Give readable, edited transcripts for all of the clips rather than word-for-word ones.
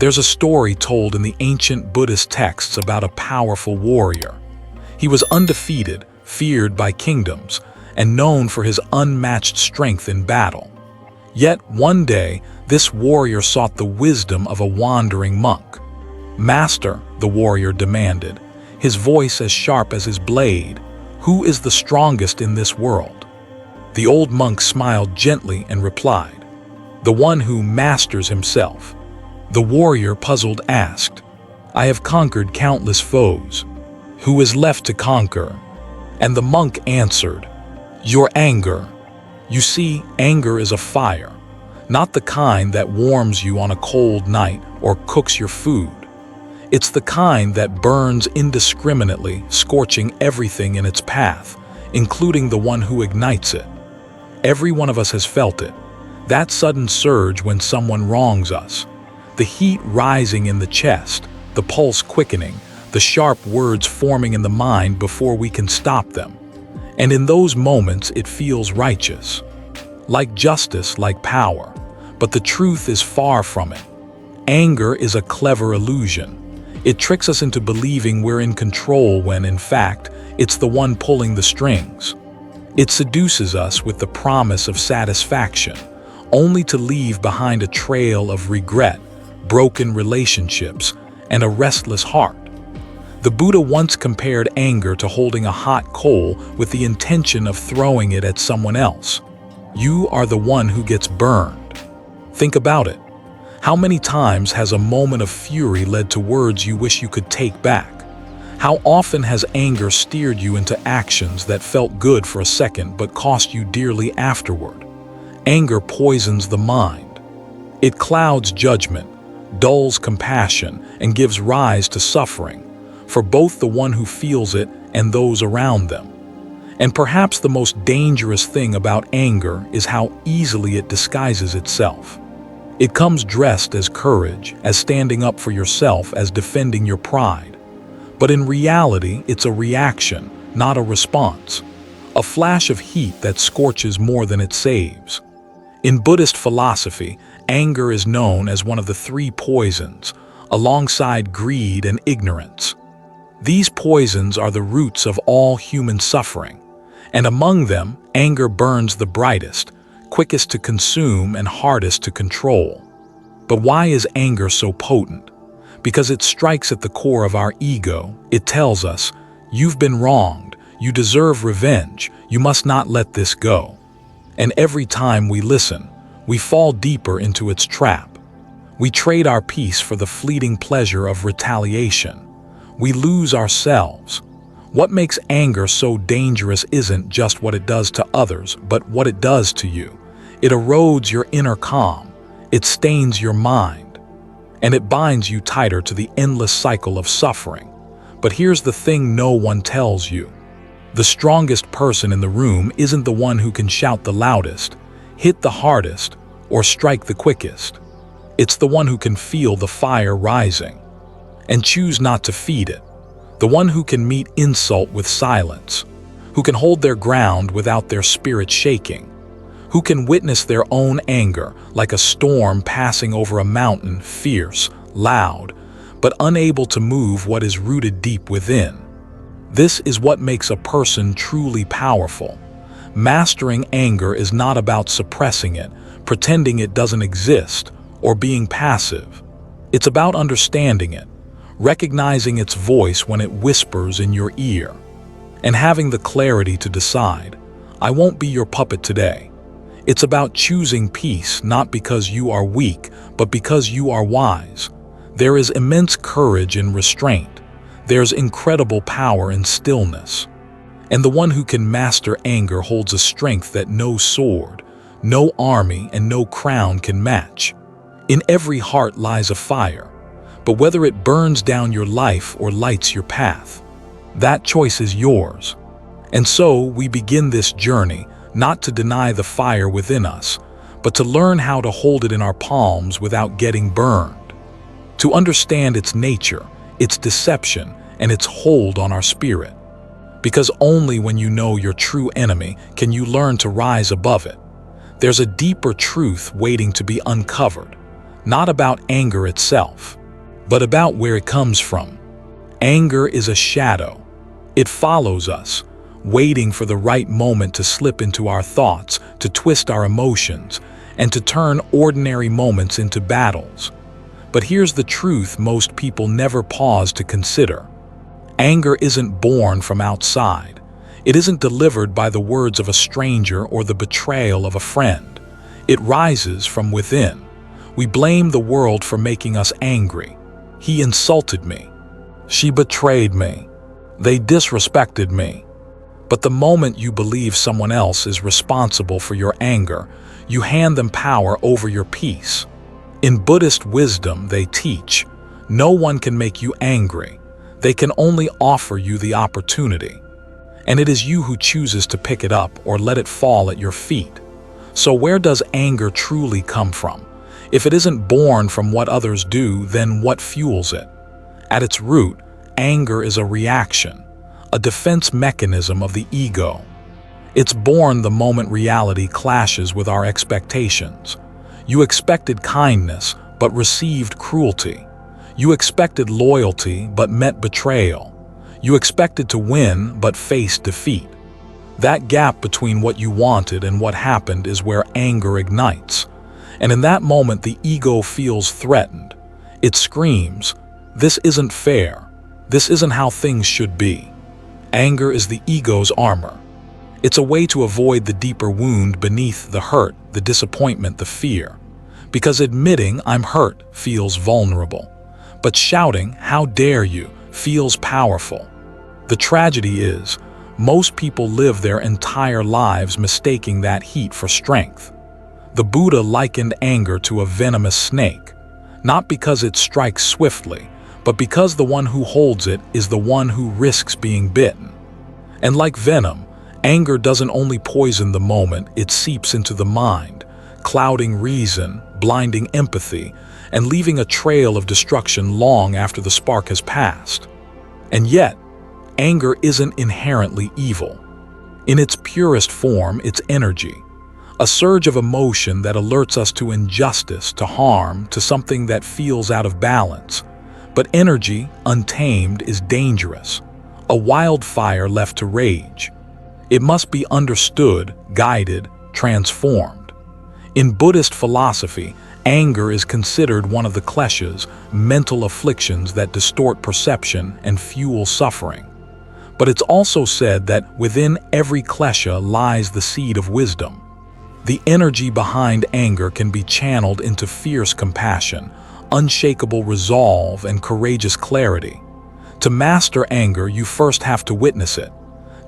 There's a story told in the ancient Buddhist texts about a powerful warrior. He was undefeated, feared by kingdoms, and known for his unmatched strength in battle. Yet one day, this warrior sought the wisdom of a wandering monk. "Master," the warrior demanded, his voice as sharp as his blade, "who is the strongest in this world?" The old monk smiled gently and replied, "The one who masters himself." The warrior, puzzled, asked, "I have conquered countless foes. Who is left to conquer?" And the monk answered, "Your anger. You see, anger is a fire, not the kind that warms you on a cold night or cooks your food. It's the kind that burns indiscriminately, scorching everything in its path, including the one who ignites it. Every one of us has felt it, that sudden surge when someone wrongs us, the heat rising in the chest, the pulse quickening, the sharp words forming in the mind before we can stop them. And in those moments it feels righteous, like justice, like power. But the truth is far from it. Anger is a clever illusion. It tricks us into believing we're in control when, in fact, it's the one pulling the strings. It seduces us with the promise of satisfaction, only to leave behind a trail of regret, broken relationships, and a restless heart. The Buddha once compared anger to holding a hot coal with the intention of throwing it at someone else. You are the one who gets burned. Think about it. How many times has a moment of fury led to words you wish you could take back? How often has anger steered you into actions that felt good for a second but cost you dearly afterward? Anger poisons the mind. It clouds judgment, dulls compassion, and gives rise to suffering, for both the one who feels it and those around them. And perhaps the most dangerous thing about anger is how easily it disguises itself. It comes dressed as courage, as standing up for yourself, as defending your pride. But in reality, it's a reaction, not a response. A flash of heat that scorches more than it saves. In Buddhist philosophy, anger is known as one of the three poisons, alongside greed and ignorance. These poisons are the roots of all human suffering, and among them, anger burns the brightest, quickest to consume and hardest to control. But why is anger so potent? Because it strikes at the core of our ego. It tells us, "You've been wronged, you deserve revenge, you must not let this go." And every time we listen, we fall deeper into its trap. We trade our peace for the fleeting pleasure of retaliation. We lose ourselves. What makes anger so dangerous isn't just what it does to others, but what it does to you. It erodes your inner calm, it stains your mind, and it binds you tighter to the endless cycle of suffering. But here's the thing no one tells you. The strongest person in the room isn't the one who can shout the loudest, hit the hardest, or strike the quickest. It's the one who can feel the fire rising and choose not to feed it. The one who can meet insult with silence, who can hold their ground without their spirit shaking, who can witness their own anger like a storm passing over a mountain, fierce, loud, but unable to move what is rooted deep within. This is what makes a person truly powerful. Mastering anger is not about suppressing it, pretending it doesn't exist, or being passive. It's about understanding it, recognizing its voice when it whispers in your ear, and having the clarity to decide, "I won't be your puppet today." It's about choosing peace, not because you are weak, but because you are wise. There is immense courage in restraint. There's incredible power in stillness. And the one who can master anger holds a strength that no sword, no army, and no crown can match. In every heart lies a fire, but whether it burns down your life or lights your path, that choice is yours. And so we begin this journey, not to deny the fire within us, but to learn how to hold it in our palms without getting burned. To understand its nature, its deception, and its hold on our spirit. Because only when you know your true enemy can you learn to rise above it. There's a deeper truth waiting to be uncovered. not about anger itself, but about where it comes from. Anger is a shadow. It follows us, waiting for the right moment to slip into our thoughts, to twist our emotions, and to turn ordinary moments into battles. But here's the truth most people never pause to consider. Anger isn't born from outside. It isn't delivered by the words of a stranger or the betrayal of a friend. It rises from within. We blame the world for making us angry. He insulted me. She betrayed me. They disrespected me. But the moment you believe someone else is responsible for your anger, you hand them power over your peace. In Buddhist wisdom, they teach, no one can make you angry. They can only offer you the opportunity. And it is you who chooses to pick it up or let it fall at your feet. So where does anger truly come from? If it isn't born from what others do, then what fuels it? At its root, anger is a reaction, a defense mechanism of the ego. It's born the moment reality clashes with our expectations. You expected kindness, but received cruelty. You expected loyalty, but met betrayal. You expected to win, but faced defeat. That gap between what you wanted and what happened is where anger ignites. And in that moment, the ego feels threatened. It screams, "This isn't fair. This isn't how things should be." Anger is the ego's armor. It's a way to avoid the deeper wound beneath the hurt, the disappointment, the fear. Because admitting "I'm hurt" feels vulnerable. But shouting "How dare you" feels powerful. The tragedy is, most people live their entire lives mistaking that heat for strength. The Buddha likened anger to a venomous snake, not because it strikes swiftly, but because the one who holds it is the one who risks being bitten. And like venom, anger doesn't only poison the moment, it seeps into the mind, clouding reason, blinding empathy, and leaving a trail of destruction long after the spark has passed. And yet, anger isn't inherently evil. In its purest form, it's energy, a surge of emotion that alerts us to injustice, to harm, to something that feels out of balance. But energy, untamed, is dangerous, a wildfire left to rage. It must be understood, guided, transformed. In Buddhist philosophy, anger is considered one of the kleshas, mental afflictions that distort perception and fuel suffering. But it's also said that within every klesha lies the seed of wisdom. The energy behind anger can be channeled into fierce compassion, unshakable resolve, and courageous clarity. To master anger, you first have to witness it,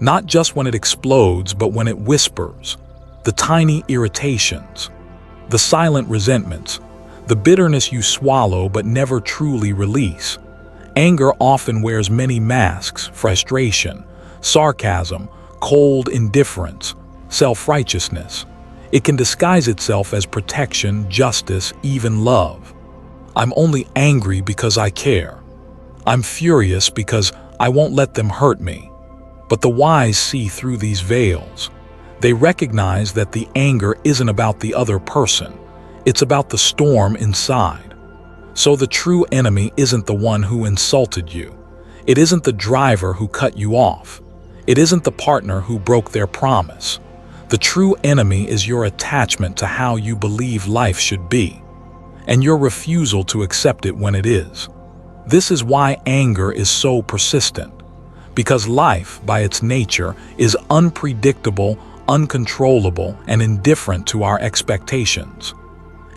not just when it explodes, but when it whispers, the tiny irritations, the silent resentments, the bitterness you swallow but never truly release. Anger often wears many masks: frustration, sarcasm, cold indifference, self-righteousness. It can disguise itself as protection, justice, even love. I'm only angry because I care. I'm furious because I won't let them hurt me. But the wise see through these veils. They recognize that the anger isn't about the other person. It's about the storm inside. So the true enemy isn't the one who insulted you. It isn't the driver who cut you off. It isn't the partner who broke their promise. The true enemy is your attachment to how you believe life should be, and your refusal to accept it when it is. This is why anger is so persistent. Because life, by its nature, is unpredictable, uncontrollable, and indifferent to our expectations.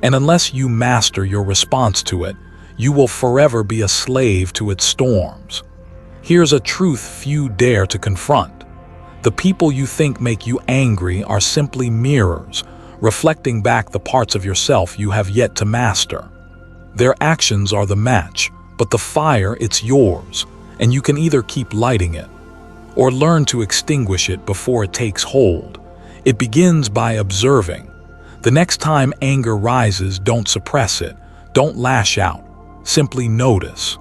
And unless you master your response to it, you will forever be a slave to its storms. Here's a truth few dare to confront. The people you think make you angry are simply mirrors, reflecting back the parts of yourself you have yet to master. Their actions are the match, but the fire, it's yours, and you can either keep lighting it or learn to extinguish it before it takes hold. It begins by observing. The next time anger rises, don't suppress it. Don't lash out. Simply notice.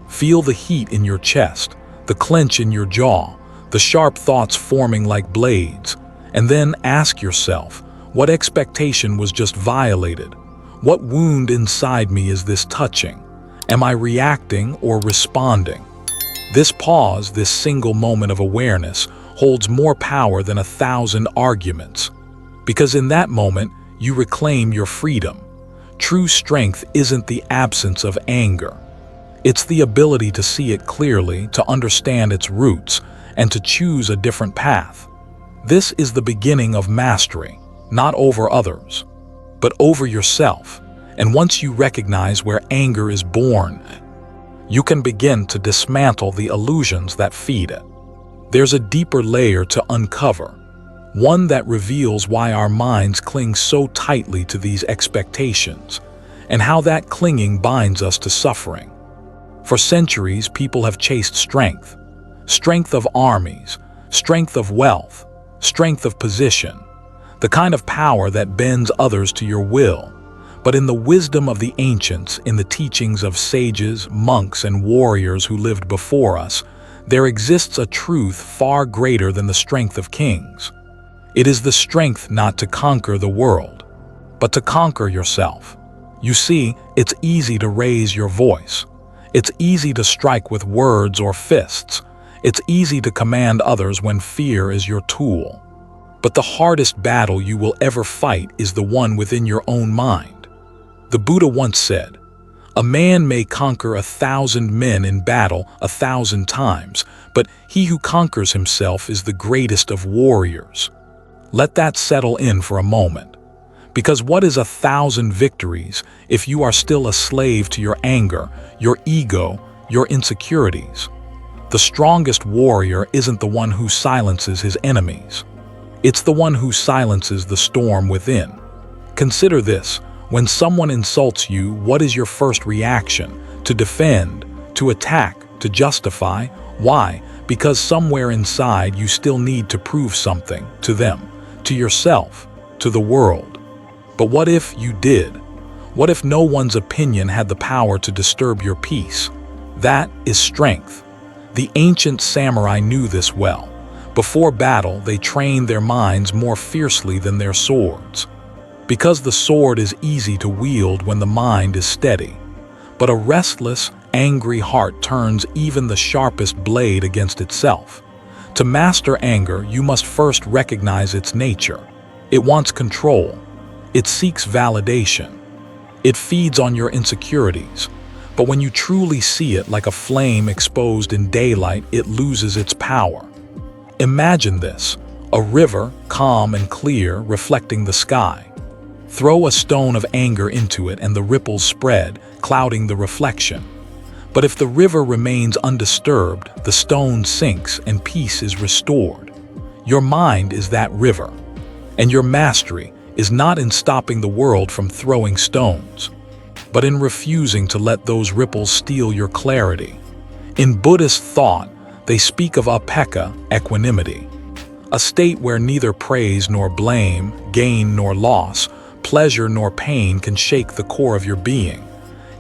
Feel the heat in your chest, the clench in your jaw, the sharp thoughts forming like blades. And then ask yourself, what expectation was just violated? What wound inside me is this touching? Am I reacting or responding? This pause, this single moment of awareness, holds more power than 1,000 arguments. Because in that moment, you reclaim your freedom. True strength isn't the absence of anger. It's the ability to see it clearly, to understand its roots, and to choose a different path. This is the beginning of mastery, not over others, but over yourself. And once you recognize where anger is born, you can begin to dismantle the illusions that feed it. There's a deeper layer to uncover, one that reveals why our minds cling so tightly to these expectations, and how that clinging binds us to suffering. For centuries, people have chased strength. Strength of armies, strength of wealth, strength of position, the kind of power that bends others to your will. But in the wisdom of the ancients, in the teachings of sages, monks, and warriors who lived before us, there exists a truth far greater than the strength of kings. It is the strength not to conquer the world, but to conquer yourself. You see, it's easy to raise your voice. It's easy to strike with words or fists. It's easy to command others when fear is your tool. But the hardest battle you will ever fight is the one within your own mind. The Buddha once said, "A man may conquer 1,000 men in battle 1,000 times, but he who conquers himself is the greatest of warriors." Let that settle in for a moment. Because what is 1,000 victories if you are still a slave to your anger, your ego, your insecurities? The strongest warrior isn't the one who silences his enemies. It's the one who silences the storm within. Consider this. When someone insults you, what is your first reaction? To defend, to attack, to justify? Why? Because somewhere inside you still need to prove something to them, to yourself, to the world. But what if you did? What if no one's opinion had the power to disturb your peace? That is strength. The ancient samurai knew this well. Before battle, they trained their minds more fiercely than their swords. Because the sword is easy to wield when the mind is steady. But a restless, angry heart turns even the sharpest blade against itself. To master anger, you must first recognize its nature. It wants control. It seeks validation. It feeds on your insecurities. But when you truly see it like a flame exposed in daylight, it loses its power. Imagine this, a river, calm and clear, reflecting the sky. Throw a stone of anger into it and the ripples spread, clouding the reflection. But if the river remains undisturbed, the stone sinks and peace is restored. Your mind is that river, and your mastery is not in stopping the world from throwing stones, but in refusing to let those ripples steal your clarity. In Buddhist thought, they speak of upekkha, equanimity, a state where neither praise nor blame, gain nor loss, pleasure nor pain can shake the core of your being.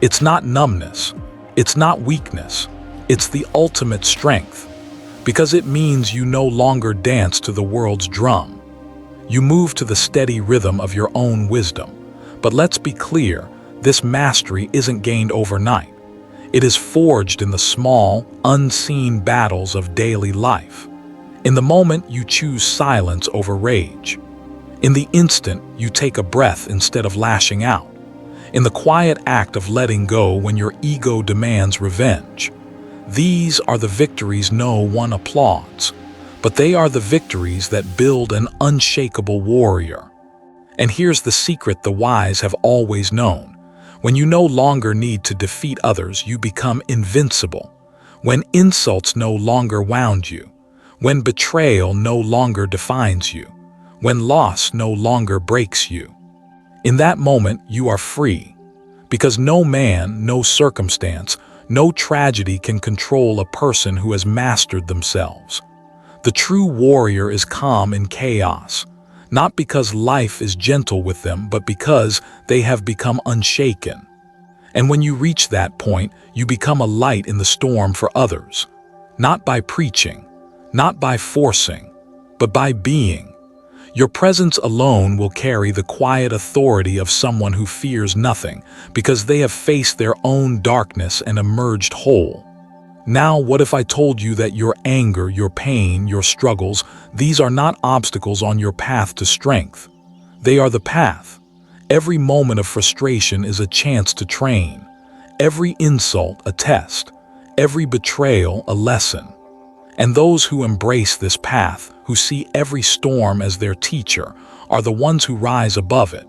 It's not numbness. It's not weakness. It's the ultimate strength. Because it means you no longer dance to the world's drum. You move to the steady rhythm of your own wisdom. But let's be clear, this mastery isn't gained overnight. It is forged in the small, unseen battles of daily life. In the moment you choose silence over rage. In the instant you take a breath instead of lashing out. In the quiet act of letting go when your ego demands revenge. These are the victories no one applauds, but they are the victories that build an unshakable warrior. And here's the secret the wise have always known. When you no longer need to defeat others, you become invincible. When insults no longer wound you. When betrayal no longer defines you. When loss no longer breaks you. In that moment, you are free. Because no man, no circumstance, no tragedy can control a person who has mastered themselves. The true warrior is calm in chaos, not because life is gentle with them, but because they have become unshaken. And when you reach that point, you become a light in the storm for others, not by preaching, not by forcing, but by being. Your presence alone will carry the quiet authority of someone who fears nothing, because they have faced their own darkness and emerged whole. Now, what if I told you that your anger, your pain, your struggles, these are not obstacles on your path to strength? They are the path. Every moment of frustration is a chance to train. Every insult a test. Every betrayal a lesson. And those who embrace this path, who see every storm as their teacher, are the ones who rise above it.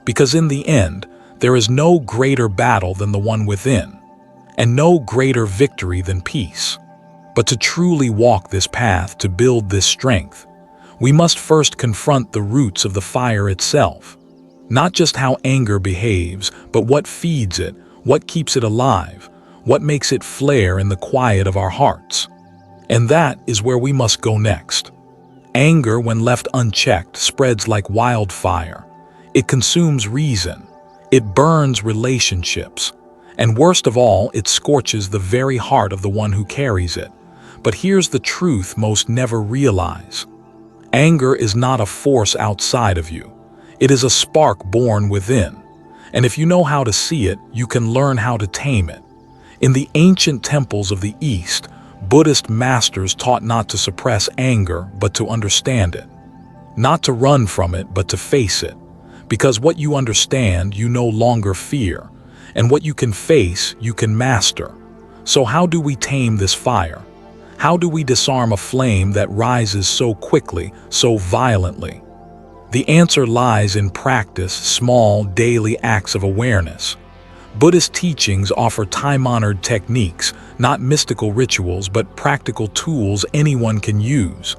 Because in the end, there is no greater battle than the one within, and no greater victory than peace. But to truly walk this path, to build this strength, we must first confront the roots of the fire itself. Not just how anger behaves, but what feeds it, what keeps it alive, what makes it flare in the quiet of our hearts. And that is where we must go next. Anger, when left unchecked, spreads like wildfire. It consumes reason. It burns relationships. And worst of all, it scorches the very heart of the one who carries it. But here's the truth most never realize. Anger is not a force outside of you. It is a spark born within. And if you know how to see it, you can learn how to tame it. In the ancient temples of the East, Buddhist masters taught not to suppress anger, but to understand it. Not to run from it, but to face it. Because what you understand, you no longer fear. And what you can face, you can master. So how do we tame this fire? How do we disarm a flame that rises so quickly, so violently? The answer lies in practice, small, daily acts of awareness. Buddhist teachings offer time-honored techniques, not mystical rituals, but practical tools anyone can use.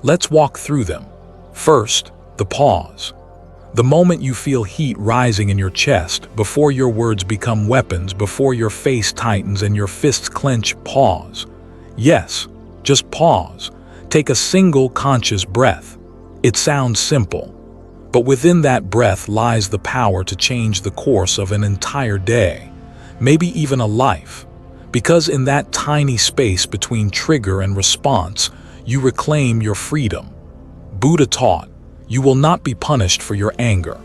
Let's walk through them. First, the pause. The moment you feel heat rising in your chest, before your words become weapons, before your face tightens and your fists clench, pause. Yes, just pause. Take a single conscious breath. It sounds simple, but within that breath lies the power to change the course of an entire day, maybe even a life. Because in that tiny space between trigger and response, you reclaim your freedom. Buddha taught, you will not be punished for your anger.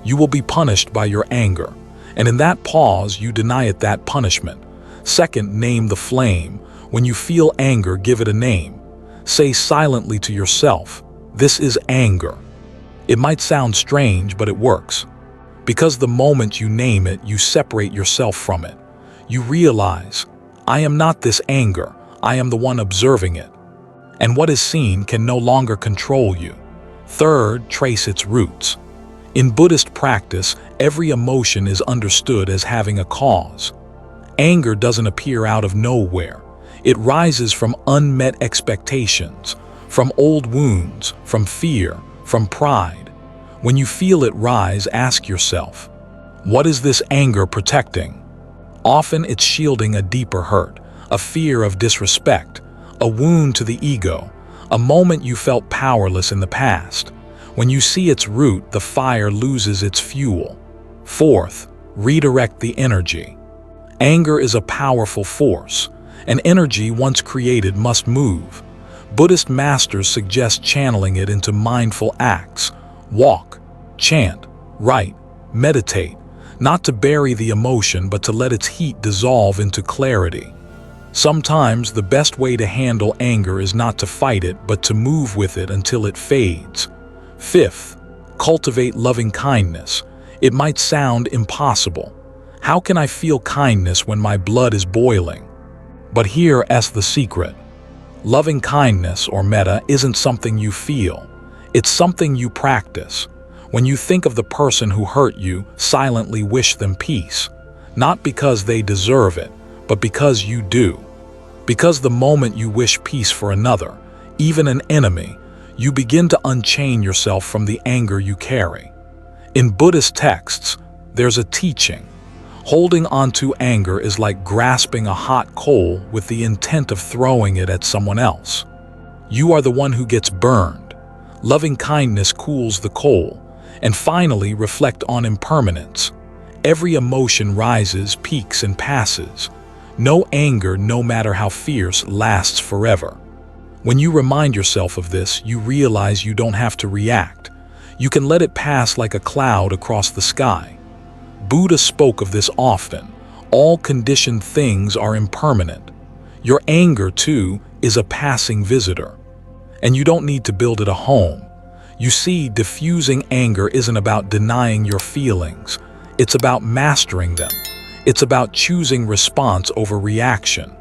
You will be punished by your anger. And in that pause, you deny it that punishment. Second, name the flame. When you feel anger, give it a name. Say silently to yourself, this is anger. It might sound strange, but it works. Because the moment you name it, you separate yourself from it. You realize, I am not this anger, I am the one observing it. And what is seen can no longer control you. Third, trace its roots. In Buddhist practice, every emotion is understood as having a cause. Anger doesn't appear out of nowhere. It rises from unmet expectations, from old wounds, from fear, from pride. When you feel it rise, ask yourself, what is this anger protecting? Often it's shielding a deeper hurt, a fear of disrespect, a wound to the ego, a moment you felt powerless in the past. When you see its root, the fire loses its fuel. Fourth, redirect the energy. Anger is a powerful force. An energy once created must move. Buddhist masters suggest channeling it into mindful acts. Walk, chant, write, meditate, not to bury the emotion but to let its heat dissolve into clarity. Sometimes the best way to handle anger is not to fight it but to move with it until it fades. Fifth, cultivate loving kindness. It might sound impossible. How can I feel kindness when my blood is boiling? But here's the secret. Loving kindness, or metta, isn't something you feel. It's something you practice. When you think of the person who hurt you, silently wish them peace. Not because they deserve it, but because you do. Because the moment you wish peace for another, even an enemy, you begin to unchain yourself from the anger you carry. In Buddhist texts, there's a teaching. Holding onto anger is like grasping a hot coal with the intent of throwing it at someone else. You are the one who gets burned. Loving kindness cools the coal. And finally, reflect on impermanence. Every emotion rises, peaks, and passes. No anger, no matter how fierce, lasts forever. When you remind yourself of this, you realize you don't have to react. You can let it pass like a cloud across the sky. Buddha spoke of this often. All conditioned things are impermanent. Your anger, too, is a passing visitor. And you don't need to build it a home. You see, diffusing anger isn't about denying your feelings. It's about mastering them. It's about choosing response over reaction,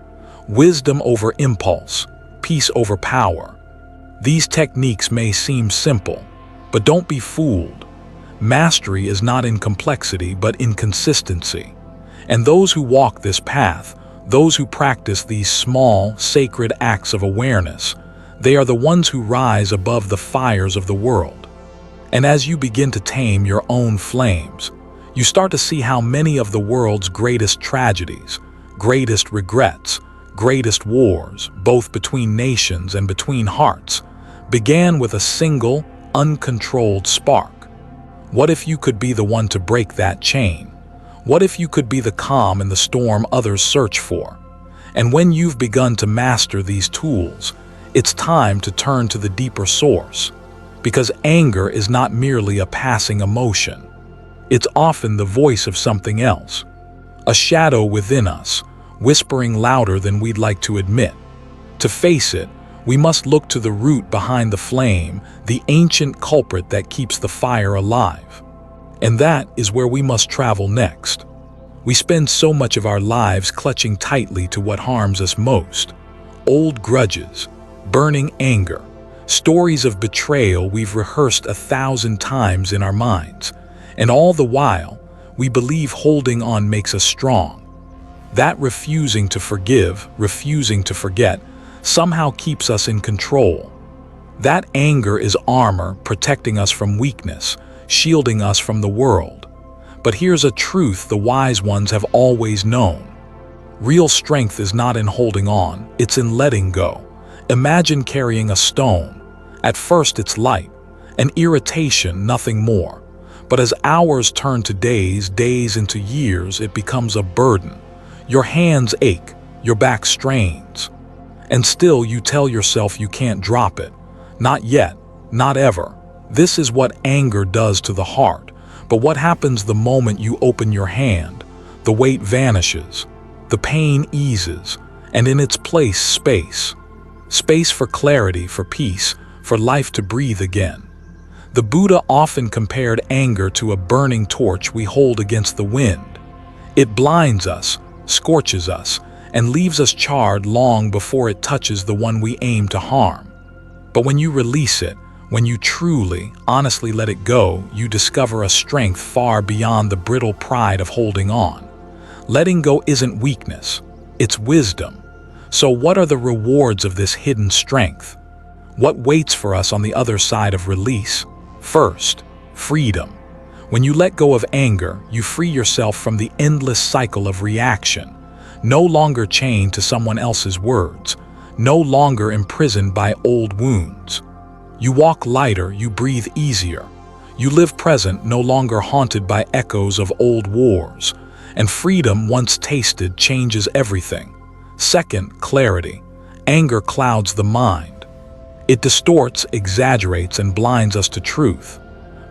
wisdom over impulse, peace over power. These techniques may seem simple, but don't be fooled. Mastery is not in complexity, but in consistency. And those who walk this path, those who practice these small, sacred acts of awareness, they are the ones who rise above the fires of the world. And as you begin to tame your own flames, you start to see how many of the world's greatest tragedies, greatest regrets, greatest wars, both between nations and between hearts, began with a single, uncontrolled spark. What if you could be the one to break that chain? What if you could be the calm in the storm others search for? And when you've begun to master these tools, it's time to turn to the deeper source. Because anger is not merely a passing emotion. It's often the voice of something else. A shadow within us, whispering louder than we'd like to admit. To face it, we must look to the root behind the flame, the ancient culprit that keeps the fire alive. And that is where we must travel next. We spend so much of our lives clutching tightly to what harms us most. Old grudges, burning anger, stories of betrayal we've rehearsed 1,000 times in our minds. And all the while, we believe holding on makes us strong. That refusing to forgive, refusing to forget, somehow keeps us in control. That anger is armor protecting us from weakness, shielding us from the world. But here's a truth the wise ones have always known. Real strength is not in holding on, it's in letting go. Imagine carrying a stone. At first it's light, an irritation, nothing more. But as hours turn to days, days into years, it becomes a burden. Your hands ache, your back strains. And still you tell yourself you can't drop it. Not yet, not ever. This is what anger does to the heart. But what happens the moment you open your hand? The weight vanishes, the pain eases, and in its place, space. Space for clarity, for peace, for life to breathe again. The Buddha often compared anger to a burning torch we hold against the wind. It blinds us, scorches us, and leaves us charred long before it touches the one we aim to harm. But when you release it, when you truly, honestly let it go, you discover a strength far beyond the brittle pride of holding on. Letting go isn't weakness, it's wisdom. So what are the rewards of this hidden strength? What waits for us on the other side of release? First, freedom. When you let go of anger, you free yourself from the endless cycle of reaction, no longer chained to someone else's words, no longer imprisoned by old wounds. You walk lighter, you breathe easier. You live present, no longer haunted by echoes of old wars. And freedom, once tasted, changes everything. Second, clarity. Anger clouds the mind. It distorts, exaggerates, and blinds us to truth.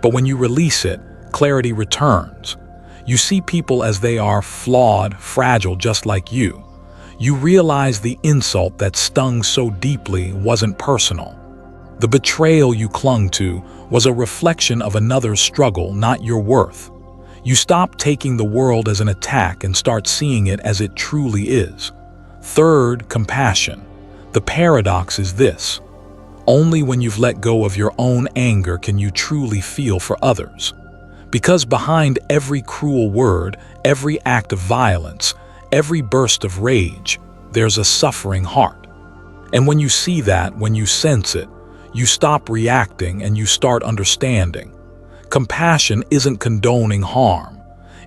But when you release it, clarity returns. You see people as they are, flawed, fragile, just like you. You realize the insult that stung so deeply wasn't personal. The betrayal you clung to was a reflection of another's struggle, not your worth. You stop taking the world as an attack and start seeing it as it truly is. Third, compassion. The paradox is this. Only when you've let go of your own anger can you truly feel for others. Because behind every cruel word, every act of violence, every burst of rage, there's a suffering heart. And when you see that, when you sense it, you stop reacting and you start understanding. Compassion isn't condoning harm.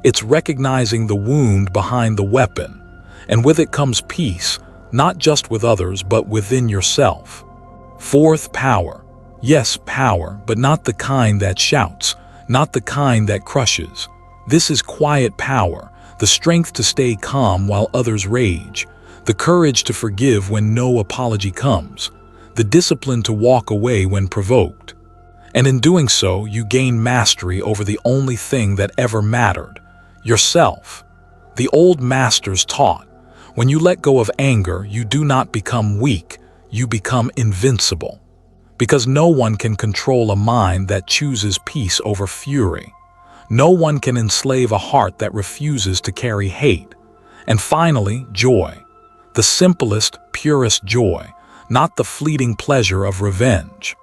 It's recognizing the wound behind the weapon. And with it comes peace, not just with others, but within yourself. Fourth, power. Yes, power, but not the kind that shouts, not the kind that crushes. This is quiet power, the strength to stay calm while others rage, the courage to forgive when no apology comes, the discipline to walk away when provoked. And in doing so, you gain mastery over the only thing that ever mattered, yourself. The old masters taught, when you let go of anger, you do not become weak, you become invincible. Because no one can control a mind that chooses peace over fury. No one can enslave a heart that refuses to carry hate. And finally, joy. The simplest, purest joy, not the fleeting pleasure of revenge.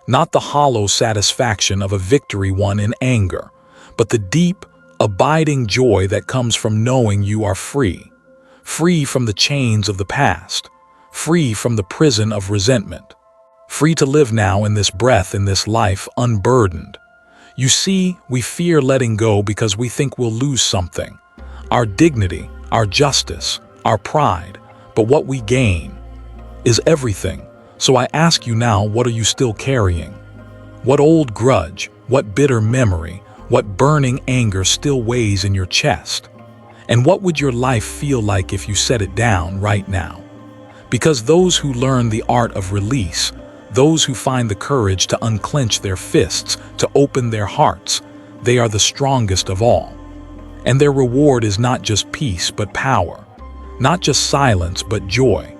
Not the hollow satisfaction of a victory won in anger, but the deep, abiding joy that comes from knowing you are free. Free from the chains of the past. Free from the prison of resentment. Free to live now in this breath, in this life, unburdened. You see, we fear letting go because we think we'll lose something. Our dignity, our justice, our pride. But what we gain is everything. So I ask you now, what are you still carrying? What old grudge, what bitter memory, what burning anger still weighs in your chest? And what would your life feel like if you set it down right now? Because those who learn the art of release, those who find the courage to unclench their fists, to open their hearts, they are the strongest of all. And their reward is not just peace but power, not just silence but joy,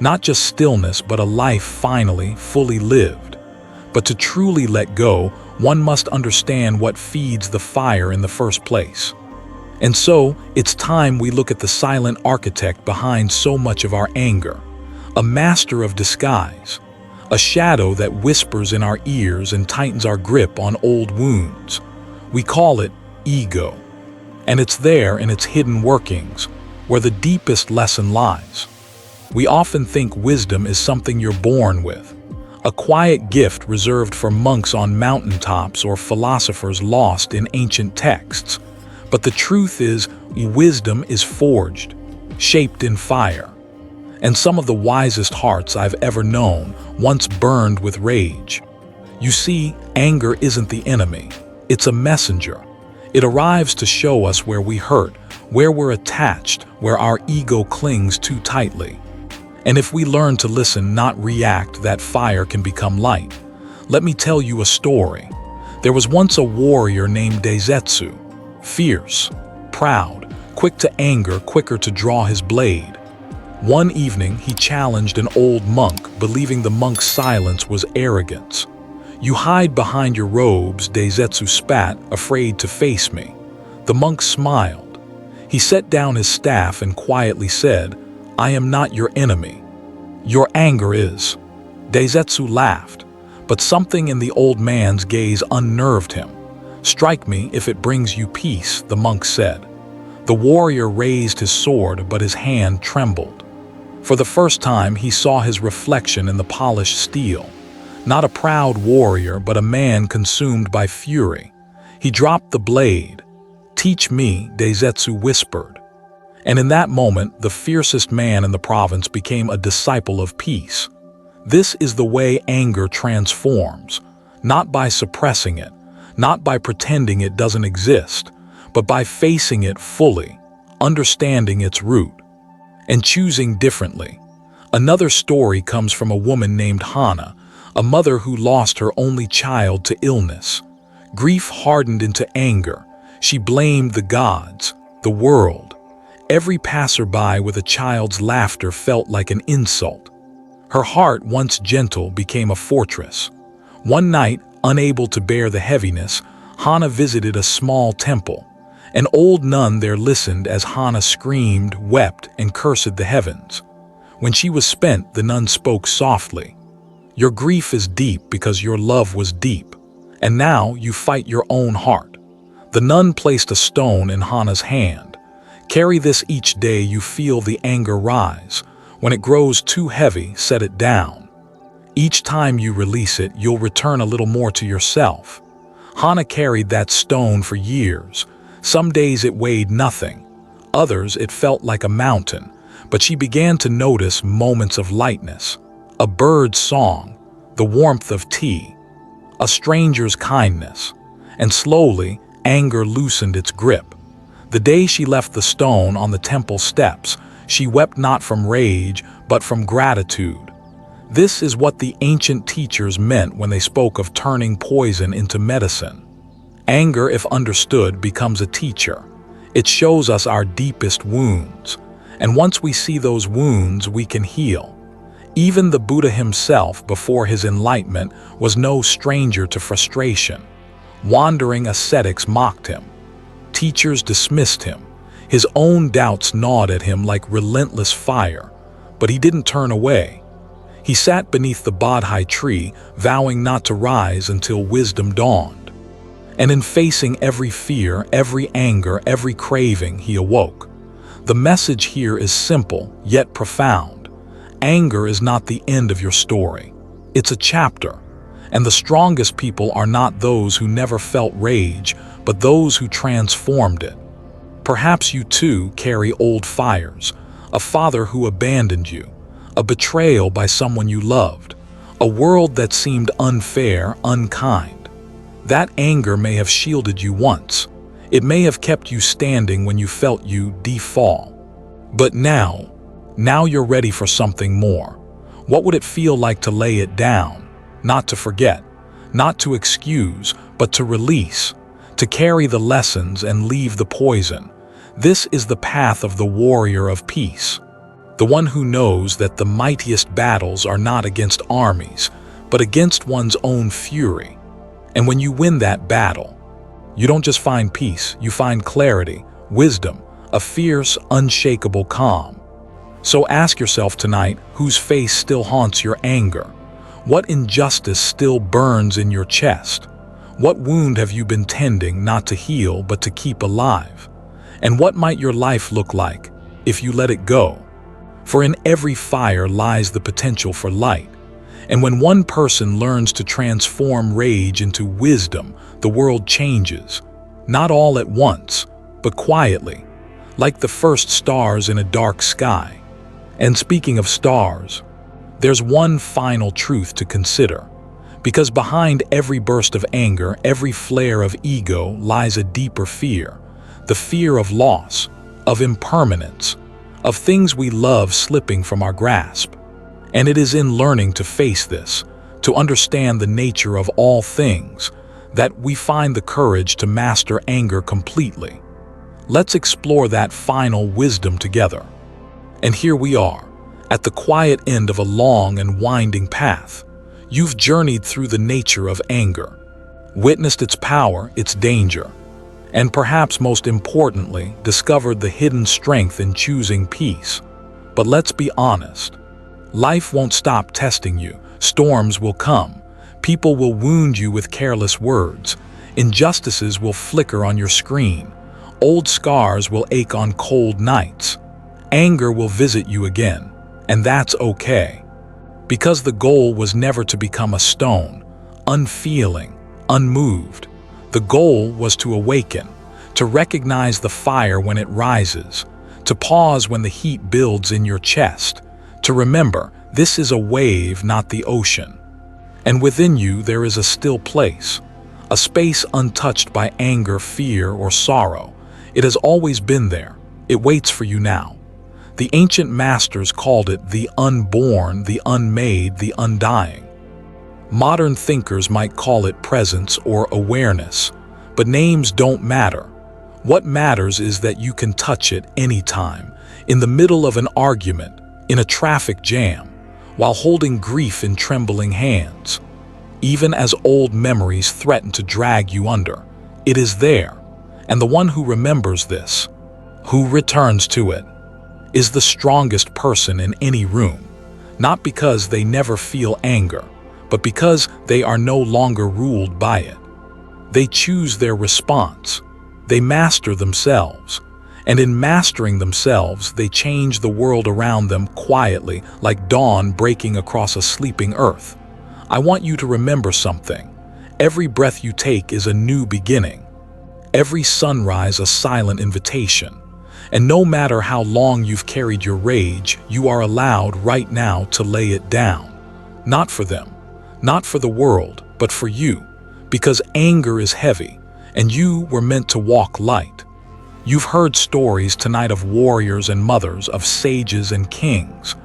not just stillness but a life finally, fully lived. But to truly let go, one must understand what feeds the fire in the first place. And so, it's time we look at the silent architect behind so much of our anger, a master of disguise, a shadow that whispers in our ears and tightens our grip on old wounds. We call it ego. And it's there in its hidden workings, where the deepest lesson lies. We often think wisdom is something you're born with, a quiet gift reserved for monks on mountaintops or philosophers lost in ancient texts. But the truth is, wisdom is forged, shaped in fire. And some of the wisest hearts I've ever known once burned with rage. You see, anger isn't the enemy, it's a messenger. It arrives to show us where we hurt, where we're attached, where our ego clings too tightly. And if we learn to listen, not react, that fire can become light. Let me tell you a story. There was once a warrior named Daisetsu, fierce, proud, quick to anger, quicker to draw his blade. One evening, he challenged an old monk, believing the monk's silence was arrogance. "You hide behind your robes," Daisetsu spat, "afraid to face me." The monk smiled. He set down his staff and quietly said, "I am not your enemy. Your anger is." Daisetsu laughed, but something in the old man's gaze unnerved him. "Strike me if it brings you peace," the monk said. The warrior raised his sword, but his hand trembled. For the first time, he saw his reflection in the polished steel. Not a proud warrior, but a man consumed by fury. He dropped the blade. "Teach me," Daisetsu whispered. And in that moment, the fiercest man in the province became a disciple of peace. This is the way anger transforms, not by suppressing it, not by pretending it doesn't exist, but by facing it fully, understanding its root, and choosing differently. Another story comes from a woman named Hana, a mother who lost her only child to illness. Grief hardened into anger. She blamed the gods, the world. Every passerby with a child's laughter felt like an insult. Her heart, once gentle, became a fortress. One night, unable to bear the heaviness, Hana visited a small temple. An old nun there listened as Hana screamed, wept, and cursed the heavens. When she was spent, the nun spoke softly. "Your grief is deep because your love was deep, and now you fight your own heart." The nun placed a stone in Hana's hand. "Carry this each day you feel the anger rise. When it grows too heavy, set it down. Each time you release it, you'll return a little more to yourself." Hana carried that stone for years. Some days it weighed nothing. Others it felt like a mountain. But she began to notice moments of lightness. A bird's song, the warmth of tea, a stranger's kindness. And slowly, anger loosened its grip. The day she left the stone on the temple steps, she wept not from rage, but from gratitude. This is what the ancient teachers meant when they spoke of turning poison into medicine. Anger, if understood, becomes a teacher. It shows us our deepest wounds, and once we see those wounds, we can heal. Even the Buddha himself, before his enlightenment, was no stranger to frustration. Wandering ascetics mocked him. Teachers dismissed him. His own doubts gnawed at him like relentless fire, but he didn't turn away. He sat beneath the Bodhi tree, vowing not to rise until wisdom dawned. And in facing every fear, every anger, every craving, he awoke. The message here is simple, yet profound. Anger is not the end of your story. It's a chapter. And the strongest people are not those who never felt rage, but those who transformed it. Perhaps you too carry old fires, a father who abandoned you, a betrayal by someone you loved, a world that seemed unfair, unkind. That anger may have shielded you once. It may have kept you standing when you felt you defall. But now you're ready for something more. What would it feel like to lay it down, not to forget, not to excuse, but to release, to carry the lessons and leave the poison? This is the path of the warrior of peace, the one who knows that the mightiest battles are not against armies, but against one's own fury. And when you win that battle, you don't just find peace, you find clarity, wisdom, a fierce, unshakable calm. So ask yourself tonight, whose face still haunts your anger? What injustice still burns in your chest? What wound have you been tending not to heal but to keep alive? And what might your life look like if you let it go? For in every fire lies the potential for light. And when one person learns to transform rage into wisdom, the world changes. Not all at once, but quietly, like the first stars in a dark sky. And speaking of stars, there's one final truth to consider. Because behind every burst of anger, every flare of ego, lies a deeper fear. The fear of loss, of impermanence, of things we love slipping from our grasp. And it is in learning to face this, to understand the nature of all things, that we find the courage to master anger completely. Let's explore that final wisdom together. And here we are, at the quiet end of a long and winding path. You've journeyed through the nature of anger, witnessed its power, its danger, and perhaps most importantly, discovered the hidden strength in choosing peace. But let's be honest. Life won't stop testing you. Storms will come. People will wound you with careless words. Injustices will flicker on your screen. Old scars will ache on cold nights. Anger will visit you again, and that's okay. Because the goal was never to become a stone, unfeeling, unmoved. The goal was to awaken, to recognize the fire when it rises, to pause when the heat builds in your chest, to remember this is a wave, not the ocean. And within you there is a still place, a space untouched by anger, fear, or sorrow. It has always been there. It waits for you now. The ancient masters called it the unborn, the unmade, the undying. Modern thinkers might call it presence or awareness, but names don't matter. What matters is that you can touch it anytime, in the middle of an argument, in a traffic jam, while holding grief in trembling hands. Even as old memories threaten to drag you under, it is there, and the one who remembers this, who returns to it, is the strongest person in any room, not because they never feel anger, but because they are no longer ruled by it. They choose their response. They master themselves. And in mastering themselves, they change the world around them quietly, like dawn breaking across a sleeping earth. I want you to remember something. Every breath you take is a new beginning. Every sunrise a silent invitation. And no matter how long you've carried your rage, you are allowed right now to lay it down. Not for them, not for the world, but for you. Because anger is heavy, and you were meant to walk light. You've heard stories tonight of warriors and mothers, of sages and kings.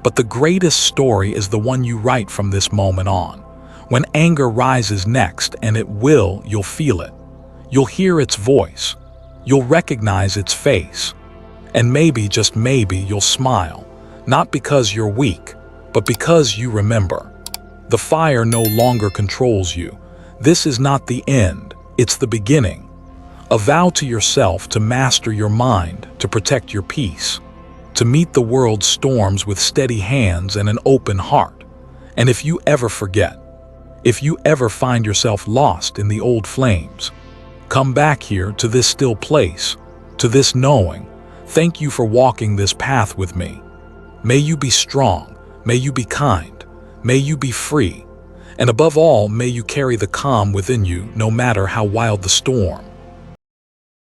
But the greatest story is the one you write from this moment on. When anger rises next, and it will, you'll feel it. You'll hear its voice. You'll recognize its face. And maybe, just maybe, you'll smile. Not because you're weak, but because you remember. The fire no longer controls you. This is not the end, it's the beginning. A vow to yourself to master your mind, to protect your peace, to meet the world's storms with steady hands and an open heart. And if you ever forget, if you ever find yourself lost in the old flames, come back here to this still place, to this knowing. Thank you for walking this path with me. May you be strong, may you be kind, may you be free, and above all, may you carry the calm within you no matter how wild the storm.